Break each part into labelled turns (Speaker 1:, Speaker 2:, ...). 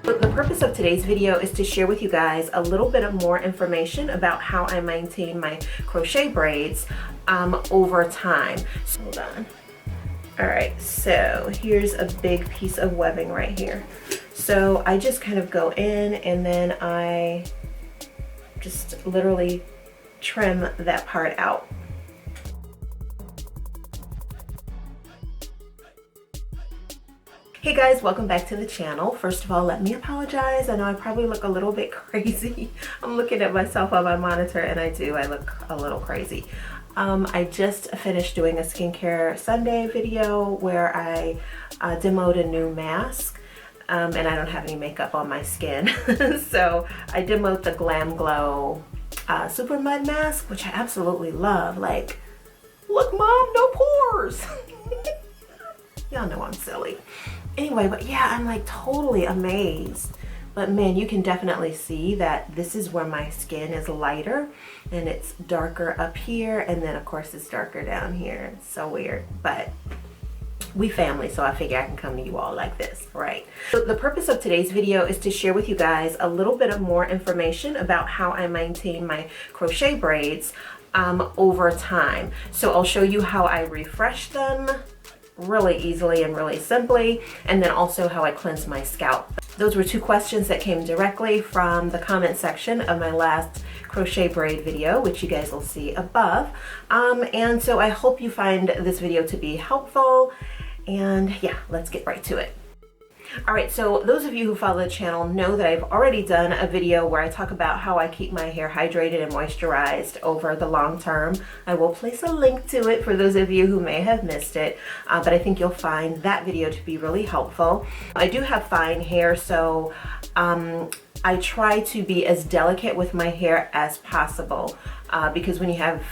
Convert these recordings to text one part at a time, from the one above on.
Speaker 1: The purpose of today's video is to share with you guys a little bit of more information about how I maintain my crochet braids over time. So, hold on. All right, so here's a big piece of webbing right here. So I just kind of go in and then I just literally trim that part out. Hey guys, welcome back to the channel. First of all, let me apologize. I know I probably look a little bit crazy. I'm looking at myself on my monitor and I look a little crazy. I just finished doing a skincare Sunday video where I demoed a new mask. And I don't have any makeup on my skin. So I demoed the Glam Glow Super Mud Mask, which I absolutely love. Like, look mom, no pores. Y'all know I'm silly. Anyway, but yeah, I'm like totally amazed. But man, you can definitely see that this is where my skin is lighter and it's darker up here. And then of course it's darker down here. It's so weird, but we family, so I figure I can come to you all like this, right? So the purpose of today's video is to share with you guys a little bit of more information about how I maintain my crochet braids over time. So I'll show you how I refresh them really easily and really simply, and then also how I cleanse my scalp. Those were two questions that came directly from the comment section of my last crochet braid video, which you guys will see above. And so I hope you find this video to be helpful, and yeah, let's get right to it. All right, so those of you who follow the channel know that I've already done a video where I talk about how I keep my hair hydrated and moisturized over the long term. I will place a link to it for those of you who may have missed it, but I think you'll find that video to be really helpful. I do have fine hair, so I try to be as delicate with my hair as possible. Because when you have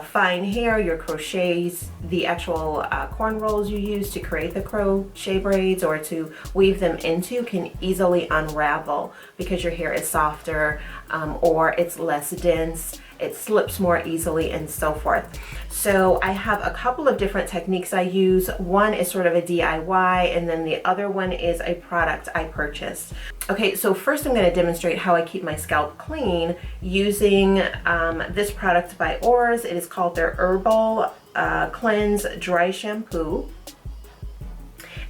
Speaker 1: fine hair, your crochets, the actual corn rolls you use to create the crochet braids or to weave them into can easily unravel because your hair is softer or it's less dense, it slips more easily and so forth. So I have a couple of different techniques I use. One is sort of a DIY and then the other one is a product I purchased. Okay, so first I'm going to demonstrate how I keep my scalp clean using this product by Oars. It is called their Herbal Cleanse Dry Shampoo.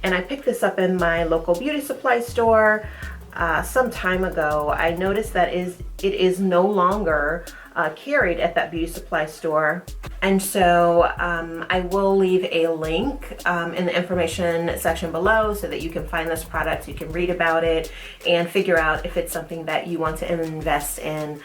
Speaker 1: And I picked this up in my local beauty supply store some time ago. I noticed that it is no longer carried at that beauty supply store. And so I will leave a link in the information section below so that you can find this product, you can read about it and figure out if it's something that you want to invest in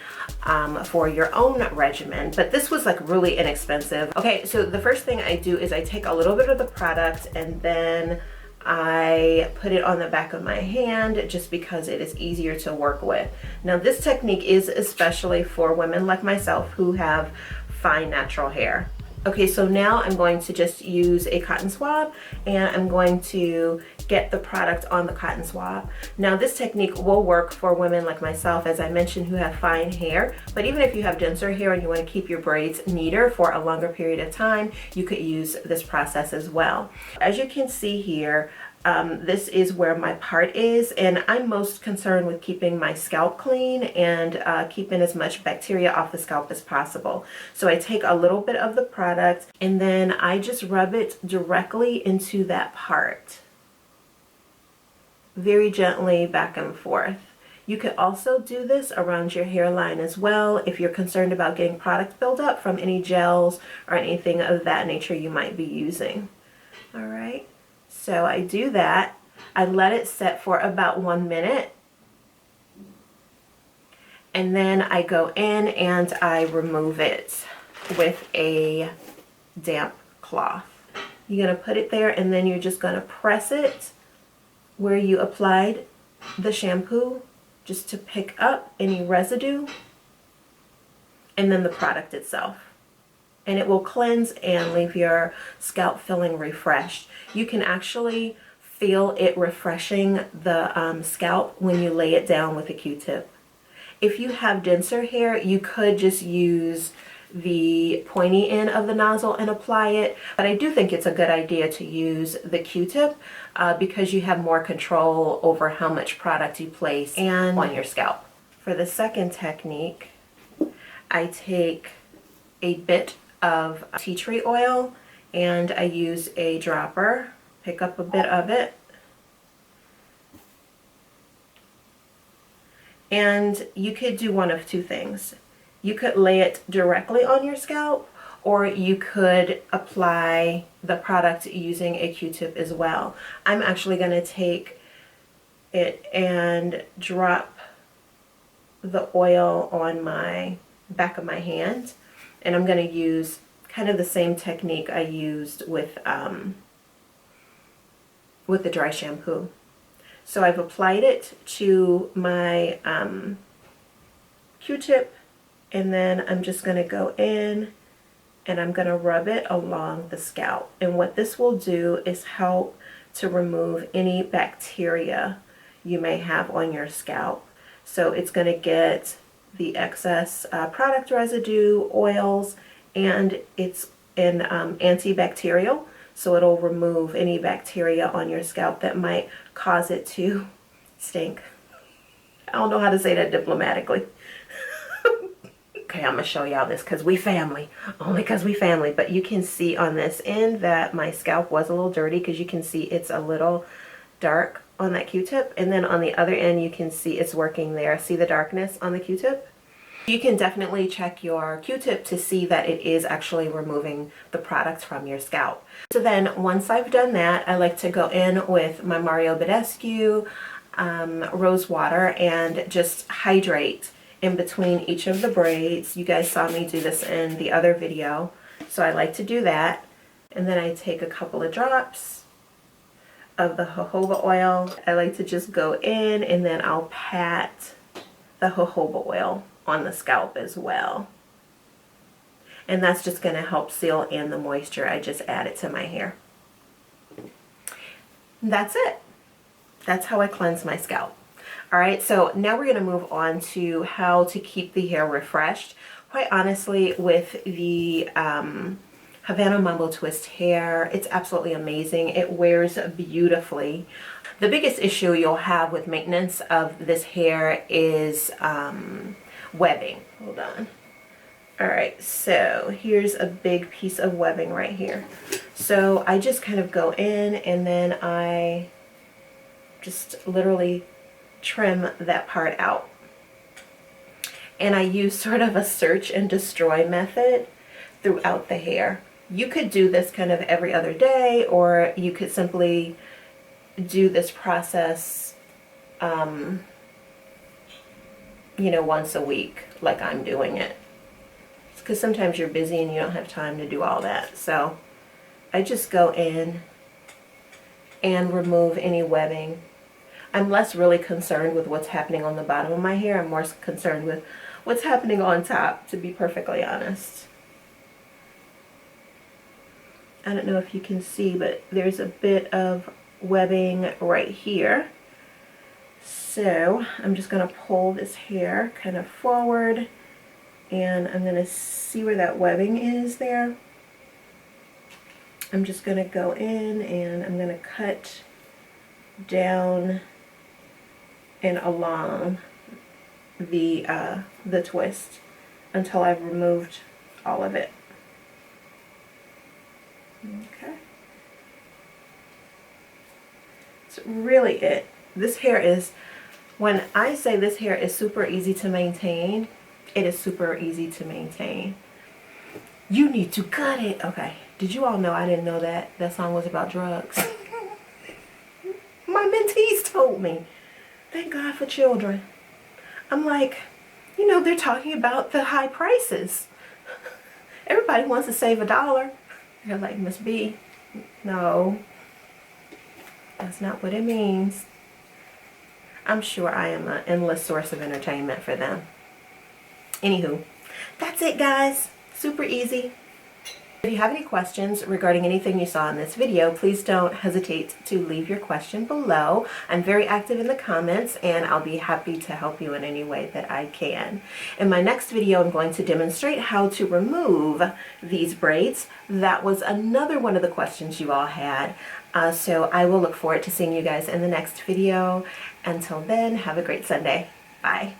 Speaker 1: for your own regimen. But this was like really inexpensive. Okay, so the first thing I do is I take a little bit of the product and then I put it on the back of my hand just because it is easier to work with. Now this technique is especially for women like myself who have fine natural hair. Okay, so now I'm going to just use a cotton swab and I'm going to get the product on the cotton swab. Now this technique will work for women like myself, as I mentioned, who have fine hair, but even if you have denser hair and you want to keep your braids neater for a longer period of time, you could use this process as well. As you can see here, this is where my part is, and I'm most concerned with keeping my scalp clean and keeping as much bacteria off the scalp as possible. So I take a little bit of the product and then I just rub it directly into that part, very gently back and forth. You could also do this around your hairline as well if you're concerned about getting product buildup from any gels or anything of that nature you might be using. All right. So I do that. I let it set for about 1 minute. And then I go in and I remove it with a damp cloth. You're going to put it there and then you're just going to press it where you applied the shampoo just to pick up any residue and then the product itself. And it will cleanse and leave your scalp feeling refreshed. You can actually feel it refreshing the scalp when you lay it down with a Q-tip. If you have denser hair, you could just use the pointy end of the nozzle and apply it, but I do think it's a good idea to use the Q-tip because you have more control over how much product you place and on your scalp. For the second technique, I take a bit of tea tree oil and I use a dropper, pick up a bit of it, and you could do one of two things. You could lay it directly on your scalp, or you could apply the product using a Q-tip as well. I'm actually going to take it and drop the oil on my back of my hand, and I'm going to use kind of the same technique I used with the dry shampoo. So I've applied it to my Q-tip, and then I'm just going to go in and I'm going to rub it along the scalp. And what this will do is help to remove any bacteria you may have on your scalp. So it's going to get the excess product residue, oils, and it's an antibacterial. So it'll remove any bacteria on your scalp that might cause it to stink. I don't know how to say that diplomatically. Okay, I'm gonna show y'all this because we family, only because we family. But you can see on this end that my scalp was a little dirty because you can see it's a little dark on that Q-tip, and then on the other end you can see it's working there. See the darkness on the Q-tip? You can definitely check your Q-tip to see that it is actually removing the product from your scalp. So then once I've done that, I like to go in with my Mario Badescu rose water and just hydrate in between each of the braids. You guys saw me do this in the other video, so I like to do that. And then I take a couple of drops of the jojoba oil. I like to just go in and then I'll pat the jojoba oil on the scalp as well. And that's just going to help seal in the moisture I just added to my hair. And that's it. That's how I cleanse my scalp. Alright, so now we're going to move on to how to keep the hair refreshed. Quite honestly, with the Havana Mambo Twist hair, it's absolutely amazing. It wears beautifully. The biggest issue you'll have with maintenance of this hair is webbing. Hold on. Alright, so here's a big piece of webbing right here. So I just kind of go in and then I just literally trim that part out. And I use sort of a search and destroy method throughout the hair. You could do this kind of every other day, or you could simply do this process you know, once a week like I'm doing it, because sometimes you're busy and you don't have time to do all that. So I just go in and remove any webbing. I'm less really concerned with what's happening on the bottom of my hair. I'm more concerned with what's happening on top, to be perfectly honest. I don't know if you can see, but there's a bit of webbing right here. So I'm just going to pull this hair kind of forward, and I'm going to see where that webbing is there. I'm just going to go in and I'm going to cut down and along the twist until I've removed all of it. Okay. That's really it. This hair is, when I say this hair is super easy to maintain, it is super easy to maintain. You need to cut it. Okay. Did you all know I didn't know that song was about drugs? My mentees told me. Thank God for children. I'm like, you know, they're talking about the high prices. Everybody wants to save $1. They're like, Miss B, no, that's not what it means. I'm sure I am an endless source of entertainment for them. Anywho, that's it, guys. Super easy. If you have any questions regarding anything you saw in this video, please don't hesitate to leave your question below. I'm very active in the comments and I'll be happy to help you in any way that I can. In my next video, I'm going to demonstrate how to remove these braids. That was another one of the questions you all had. So I will look forward to seeing you guys in the next video. Until then, have a great Sunday. Bye.